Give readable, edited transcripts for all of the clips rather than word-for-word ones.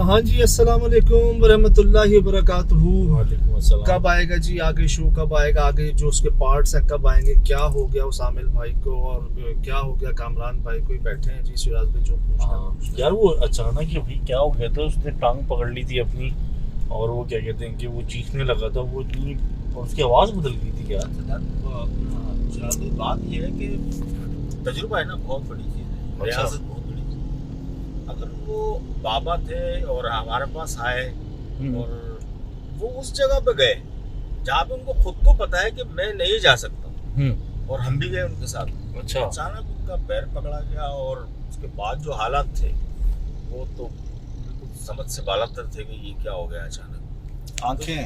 हाँ जी, अस्सलाम वालेकुम वरहमतुल्लाहि वबरकातुहू। वालेकुम अस्सलाम। कब आएगा जी आगे शो, कब आएगा आगे जो उसके पार्ट्स हैं, कब आएंगे? क्या हो गया उस आमिल भाई को और क्या हो गया कामरान भाई को? बैठे हैं जी सिराज भाई, जो पूछना यार वो अचानक ही भाई क्या हो गया था, उसने टांग पकड़ ली थी अपनी और वो क्या कहते हैं कि वो चीखने लगा था, वो इतनी और उसकी आवाज़ बदल गई थी क्या। बात ये है कि तजुर्बा है ना, बहुत बड़ी चीज़ है, रियासत बहुत बड़ी चीज़ है। अगर वो बाबा थे और हमारे पास आए और वो उस जगह पे गए जहाँ पे उनको खुद को पता है कि मैं नहीं जा सकता और हम भी गए उनके साथ, अच्छा। अचानक उनका पैर पकड़ा गया और उसके बाद जो हालात थे वो तो बिल्कुल समझ से बालातर थे कि ये क्या हो गया अचानक। आंखें,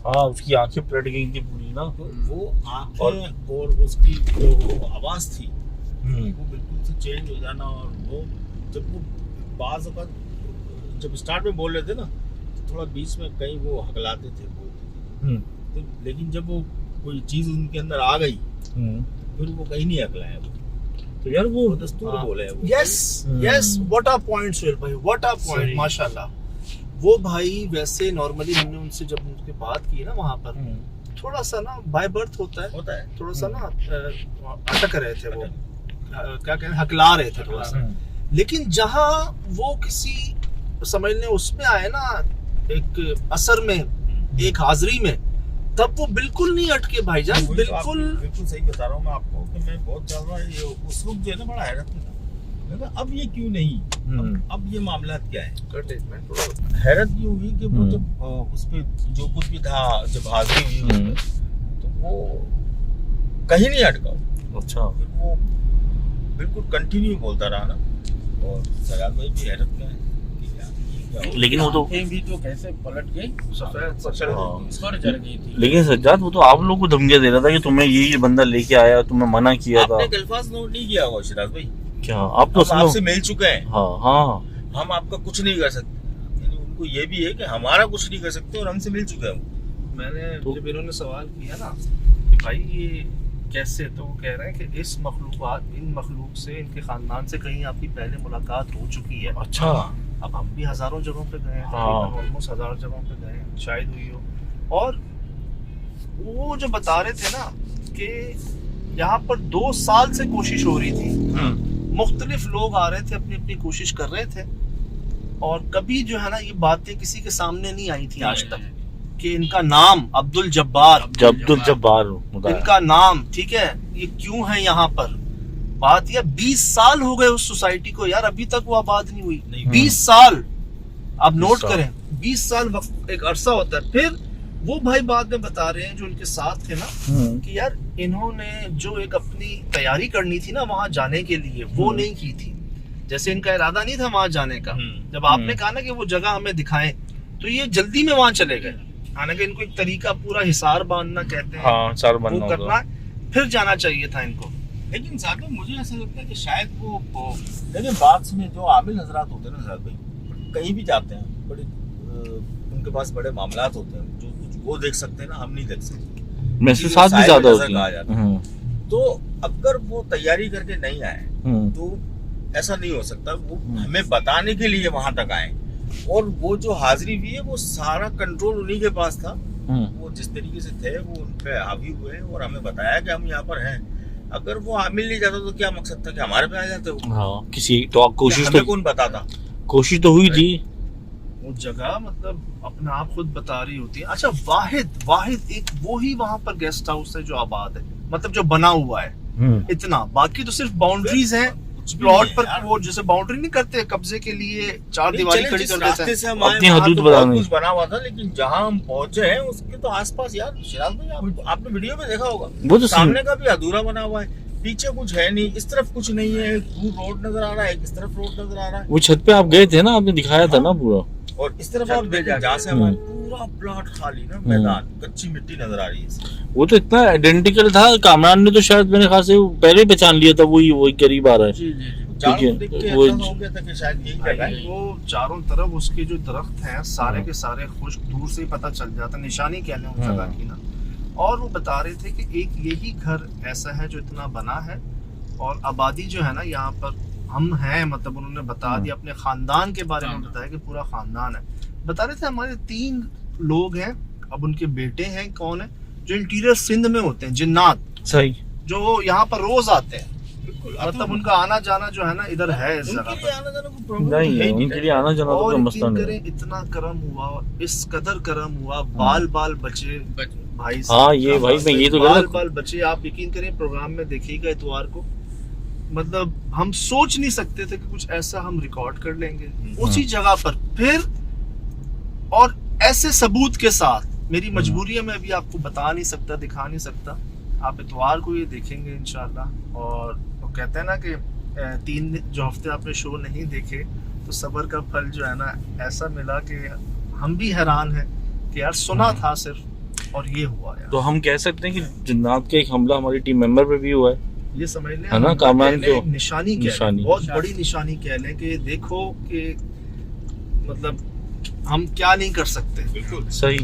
हाँ उसकी आंखें पलट गई थी पूरी ना, तो वो आंखें और उसकी जो आवाज़ थी वो बिल्कुल से चेंज हो जाना। और वो जब वो बाज़ वक़्त जब स्टार्ट में बोल रहे थे ना तो थोड़ा बीच में कहीं वो हकलाते थे, बोलते थे, तो लेकिन जब वो कोई चीज़ उनके अंदर आ गई फिर वो कहीं नहीं हकलाया। तो यार वो दस्तूर बोले हैं वो। Yes yes, what a point Suhail भाई, व्हाट अ पॉइंट, माशाल्लाह। वो भाई वैसे नॉर्मली हमने उनसे जब उनसे बात की ना वहाँ पर, थोड़ा सा ना बाय बर्थ होता है थोड़ा सा ना अटक रहे थे वो, क्या कहते हैं, हकला रहे थे थोड़ा सा। लेकिन जहाँ वो किसी समझ लें उसमें आए ना, एक असर में, एक हाजिरी में, तब वो बिल्कुल नहीं अटके भाईजान, बिल्कुल सही बता रहा हूँ मैं आपको कि मैं बहुत ज्यादा ये उस वक्त जो है ना बड़ा हैरत में था, अब ये क्यों नहीं, अब ये मामला क्या है। हैरत ये हुई कि वो जब उस पे जो कुछ भी था, जब हाजिरी हुई तो वो कहीं नहीं अटका। अच्छा, फिर वो बिल्कुल कंटिन्यू बोलता रहा ना, और सयाद भाई भी हैरत में है। लेकिन वो तो भी तो कैसे पलट गई, सफेद चढ़ गई थी। लेकिन सज्जाद वो तो आप लोगों को धमकियां दे रहा था कि तुम्हें यही बंदा लेके आया, तुम्हें मना किया था। आपने अल्फाज नोट नहीं किया होगा शिराज भाई, क्या आप तो हम आपसे मिल चुके हैं। हाँ हाँ, हम आपका कुछ नहीं कर सकते, यानी उनको ये भी है कि हमारा कुछ नहीं कर सकते और हमसे मिल चुके हैं। मैंने जब इन्होंने सवाल किया ना कि भाई ये कैसे, तो वो कह रहे हैं कि इन मखलूक से, इनके खानदान से कहीं आपकी पहले मुलाकात हो चुकी है। अच्छा। अब हम भी हजारों जगहों पे गए हैं, ऑलमोस्ट 1000 जगहों पे गए हैं, शायद हुई हो। और वो जो बता रहे थे ना कि यहाँ पर 2 साल से कोशिश हो रही थी, मुख्तलिफ लोग आ रहे थे, अपनी अपनी कोशिश कर रहे थे, और कभी जो है ना ये बातें किसी के सामने नहीं आई थी आज तक कि इनका नाम अब्दुल जब्बार, इनका नाम, ठीक है, ये क्यों है यहाँ पर। बात यह 20 साल हो गए उस सोसाइटी को यार, अभी तक वो आबाद नहीं हुई। 20 साल, आप नोट करें, 20 साल वक्त एक अरसा होता है। फिर वो भाई बाद में बता रहे हैं जो उनके साथ थे ना कि यार इन्होंने जो एक अपनी तैयारी करनी थी ना वहां जाने के लिए, वो नहीं की थी। जैसे इनका इरादा नहीं था वहां जाने का, जब आपने कहा ना कि वो जगह हमें दिखाएं, तो ये जल्दी में वहां चले गए। हालांकि इनको एक तरीका पूरा हिसार बांधना कहते हैं, वो करना, फिर जाना चाहिए था इनको। लेकिन साथ में मुझे ऐसा लगता है कि शायद वो देखिए बात में जो आमिल हजरात होते हैं ना साथ भाई, कहीं भी जाते हैं, बड़े उनके पास बड़े मामलात होते हैं, जो कुछ वो देख सकते हैं ना हम नहीं देख सकते, मैसेज साथ भी ज्यादा होती है। तो अगर वो तैयारी करके नहीं आए तो ऐसा नहीं हो सकता, वो हमें बताने के लिए वहां तक आए, और वो जो हाजिरी हुई है वो सारा कंट्रोल उन्हीं के पास था। वो जिस तरीके से थे वो उन पे हावी हुए और हमें बताया कि हम यहाँ पर हैं। अगर वो आमिल नहीं जाता तो क्या मकसद था कि हमारे पे आ जाते वो? हाँ, किसी तो कोशिश तो कौन बताता, कोशिश तो हुई थी। वो जगह मतलब अपना आप खुद बता रही होती है। अच्छा, वाहिद एक वो ही वहां पर गेस्ट हाउस है जो आबाद है, मतलब जो बना हुआ है इतना, बाकी तो सिर्फ बाउंड्रीज हैं प्लॉट पर। वो जैसे बाउंड्री नहीं करते कब्जे के लिए, 4 दीवारी खड़ी कर देते हैं, अपनी हदूद बनाने। कुछ बना हुआ था, लेकिन जहाँ हम पहुंचे हैं उसके तो आसपास यार शिराज भाई आपने वीडियो में देखा होगा, वो तो सामने का भी अधूरा बना हुआ है, पीछे कुछ है नहीं, इस तरफ कुछ नहीं है, दूर रोड नजर आ रहा है, इस तरफ रोड नजर आ रहा है। वो छत पे आप गए थे ना, आपने दिखाया था ना पूरा, और इस तरफ आप देखें जहाँ से हमारा पूरा प्लॉट खाली ना, मैदान, कच्ची मिट्टी नजर आ रही है। वो तो इतना आइडेंटिकल था, कामरान ने तो शायद मेरे ख्याल से पहले ही पहचान लिया था, वही करीब आ रहा है। वो चारों तरफ उसके जो दरख्त हैं सारे के सारे खुश्क, दूर से ही पता चल जाता, निशानी कह लें उस जगह की ना। और वो बता रहे थे कि एक यही घर ऐसा है जो इतना बना है, और आबादी जो है ना यहाँ पर हम हैं, मतलब उन्होंने बता दिया, अपने खानदान के बारे में बताया कि पूरा खानदान है। बता रहे थे हमारे 3 लोग हैं, अब उनके बेटे हैं, कौन है, जो इंटीरियर सिंध में होते हैं, जिन्नात, सही, जो यहाँ पर रोज आते हैं। बिल्कुल, मतलब उनका आना जाना जो है ना इधर है इस जगह उनके लिए पर। आना जाना कोई प्रॉब्लम नहीं है उनके लिए आना जाना तो और कोई मसला यकीन नहीं करें, इतना करम हुआ, इस कदर करम हुआ, बाल बाल बचे भाई साहब। हाँ, ये भाई मैं ये तो कह रहा बाल था। बाल बचे। आप यकीन करें, प्रोग्राम में देखिएगा इतवार को, मतलब हम सोच नहीं सकते थे कि कुछ ऐसा हम रिकॉर्ड कर लेंगे उसी जगह पर, फिर और ऐसे सबूत के साथ। मेरी मजबूरी है, मैं अभी आपको बता नहीं सकता, दिखा नहीं सकता। आप इतवार को ये देखेंगे इंशाल्लाह। और वो कहते हैं ना कि 3 जो हफ्ते आपने शो नहीं देखे तो सब्र का फल जो है ना ऐसा मिला कि हम भी हैरान हैं कि यार सुना था सिर्फ और ये हुआ यार। तो हम कह सकते हैं कि जिन्नात का एक हमला हमारी टीम मेंबर पे भी हुआ है, ये समझ लें, है ना, हम कामरान कह लें, को एक निशानी कह लें, निशानी। बहुत बड़ी निशानी कह लें कि देखो कि मतलब हम क्या नहीं कर सकते, बिल्कुल सही।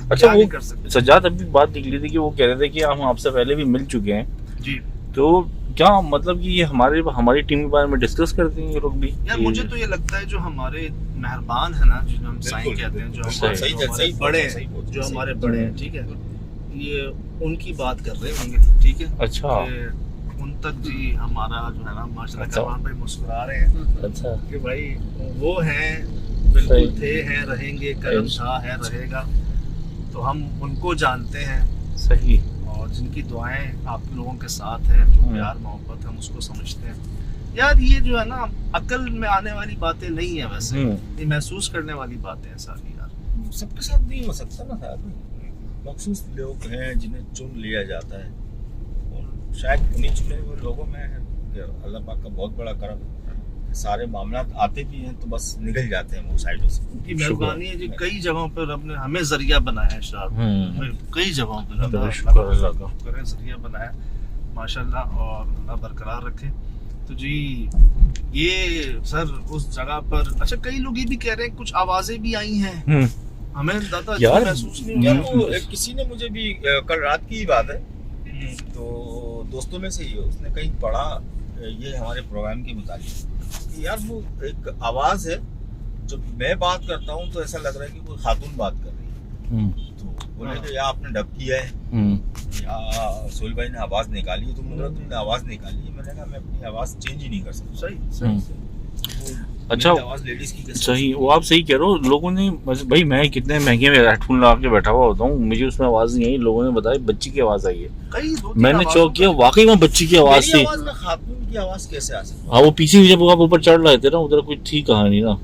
अच्छा, क्या वो नहीं कर सकते सज्जाद अभी बात निकली थी कि वो कह रहे थे कि हम आपसे पहले भी मिल चुके हैं, जी। तो क्या मतलब कि ये हमारी टीम के बारे में डिस्कस करते हैं ये लोग भी? यार ये- मुझे तो ये लगता है जो हमारे मेहरबान है ना, जिन्हें हम साईं बिल्कुल, कहते हैं, जो सही, हमारे सही, जो हमारे सही बड़े सही हैं, बोल- जो सही। हमारे बड़े हैं, ठीक है, ये उनकी बात कर रहे होंगे, ठीक है। अच्छा कि उन तक जी हमारा जो है ना माशाल्लाह अच्छा। करमान भाई मुस्कुरा रहे हैं अच्छा, कि भाई वो हैं, बिल्कुल सही। थे, हैं, रहेंगे, करम शाह है, रहेगा। तो हम उनको जानते हैं, सही, और जिनकी दुआएं आप लोगों के साथ हैं, जो प्यार मोहब्बत हम उसको समझते हैं। यार ये जो है ना अकल में आने वाली बातें नहीं है, वैसे ये महसूस करने वाली बातें हैं सारी यार। सबके साथ नहीं हो सकता ना साहब। मखसूस लोग हैं जिन्हें चुन लिया जाता है, और शायद उन्हीं चुने हुए लोगों में है कि अल्लाह पाक का बहुत बड़ा करम है। सारे मामला आते भी हैं तो बस निकल जाते हैं वो साइडों से। उनकी मेहरबानी है जी, कई जगहों पर रब ने हमें जरिया बनाया है शायद, हमें कई जगहों पर तो शुक्र अल्लाह का। करें जरिया बनाया माशाल्लाह, और अल्लाह बरकरार रखे। तो जी ये सर उस जगह पर, अच्छा कई लोग ये भी कह रहे हैं कुछ आवाजें भी आई हैं, हमें ज्यादा अच्छा यार, महसूस नहीं यार हुआ। वो किसी ने मुझे भी कल रात की ही बात है, तो दोस्तों में से ही है, उसने कहीं पढ़ा ये हमारे प्रोग्राम के मुताबिक कि यार वो एक आवाज है, जब मैं बात करता हूँ तो ऐसा लग रहा है कि कोई खातून बात कर रही है। तो बोले कि या आपने डब किया है या सोहेल भाई ने आवाज निकाली है, तो मुझे तुमने आवाज निकाली है। मैंने कहा मैं अपनी आवाज चेंज ही नहीं कर सकता। सही सही अच्छा, मेरी आवाज लेडीज की कैसे सही, वो आप सही कह रहे हो। लोगों ने भाई, मैं कितने महंगे में हेडफोन लगा के बैठा हुआ होता हूँ, मुझे उसमें आवाज नहीं आई, लोगों ने बताया बच्ची की आवाज आई है। कई 2-3 मैंने आवाजों चौक किया, का- वाकई में बच्ची की आवाज मेरी थी। आवाज में खातून की आवाज कैसे आ सकती हाँ, वो पीछे जब आप ऊपर चढ़ रहे थे ना, उधर कुछ थी कहानी ना,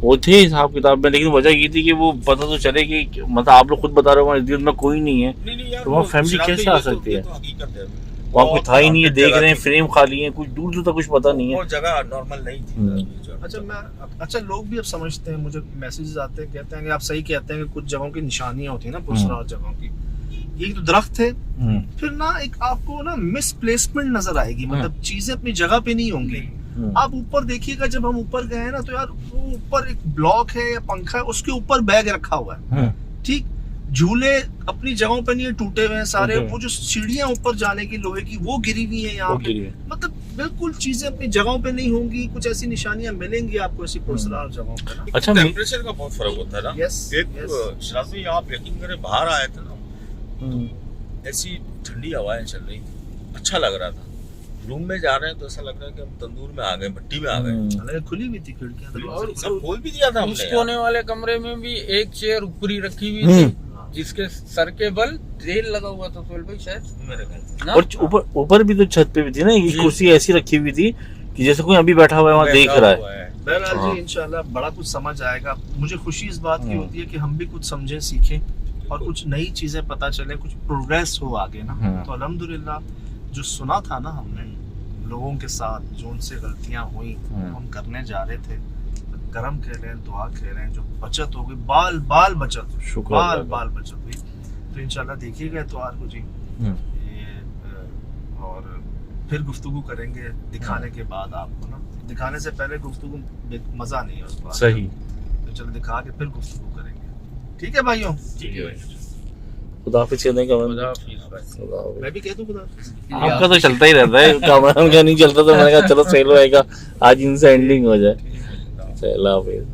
वो थे हिसाब किताब में, लेकिन वजह ये थी कि वो पता तो चले कि मतलब आप लोग खुद बता रहे हो इस में कोई नहीं है, नहीं यार, तो वहाँ वो फैमिली शरारती कैसे आ ये तो- सकती ये है? तो हकीकत है। वहाँ कोई था ही नहीं है, बहुत देख रहे हैं जगह फ्रेम खाली है, कुछ दूर दूर तक कुछ पता नहीं थी, है। वो जगह नॉर्मल नहीं थी। अच्छा लोग भी अब समझते हैं, मुझे मैसेजेस आते हैं, कहते हैं कि आप सही कहते हैं कि कुछ जगहों की निशानियां होती है ना, पुरस्कार जगहों की, ये तो दरख्त है, फिर ना एक आपको ना मिसप्लेसमेंट नजर आएगी, मतलब चीजें अपनी जगह पे नहीं होंगी। आप ऊपर देखिएगा, जब हम ऊपर गए हैं ना, तो यार वो ऊपर एक ब्लॉक है या पंखा है, उसके ऊपर बैग रखा हुआ है, ठीक, झूले अपनी जगहों पे नहीं है, टूटे हुए हैं सारे, वो जो सीढ़ियां ऊपर जाने की लोहे की वो गिरी हुई है यहाँ पे, मतलब बिल्कुल चीजें अपनी जगहों पे नहीं होंगी। कुछ ऐसी निशानियां मिलेंगी आपको ऐसी पुरस्कार जगहों पे ना। अच्छा, टेम्परेचर का बहुत फर्क होता है ना। यस, एक शराब में आप यकीन करें बाहर आए थे ना, ऐसी ठंडी हवाएं चल रही थी, अच्छा लग रहा था। रूम में जा रहे हैं तो ऐसा लग रहा है कि हम तंदूर में आ गए, भट्टी में आ गए। हालांकि खुली हुई थी खिड़कियां, और सब खोल भी दिया था उस हमने कोने वाले कमरे में भी एक चेयर ऊपरी रखी हुई थी, जिसके सर के बल तेल लगा हुआ था सोहेल भाई शायद मेरे ख्याल से। ना? और ऊपर भी तो छत पे भी थी ना, ये कुर्सी ऐसी रखी हुई थी कि जैसे कोई अभी बैठा हुआ है वहाँ देख रहा है। बहरहाल हाँ। जी इंशाल्लाह बड़ा कुछ समझ आएगा। मुझे खुशी इस बात की होती है कि हम भी कुछ समझें, सीखें और कुछ नई चीजें पता चले, कुछ प्रोग्रेस हो आगे ना। तो अल्हम्दुलिल्लाह जो सुना था ना हमने लोगों के साथ, जो उनसे गलतियां हुई हम करने जा रहे थे, करम कह लें, दुआ कह लें, जो बचत हो गई, बाल बाल बचत, शुक्र बाल अल्लाह का। बाल बचत हुई। तो इंशाल्लाह देखिएगा इतवार को जी ये, और फिर गुफ्तगू करेंगे दिखाने के बाद आपको ना, दिखाने से पहले गुफ्तगू मजा नहीं है उस बात सही। तो चलो दिखा के फिर गुफ्तगू करेंगे, ठीक है भाइयों? ठीक है भाई। खुदा हाफिज़ कहने का खुदा हाफिज़ भाई। खुदा हाफिज़। मैं भी कह दूं खुदा हाफिज़। आपका तो चलता ही रहता है, कैमरा का नहीं चलता, तो मैंने कहा चलो सेल होएगा आज इनसे एंडिंग हो जाए। चलो हाफिज़।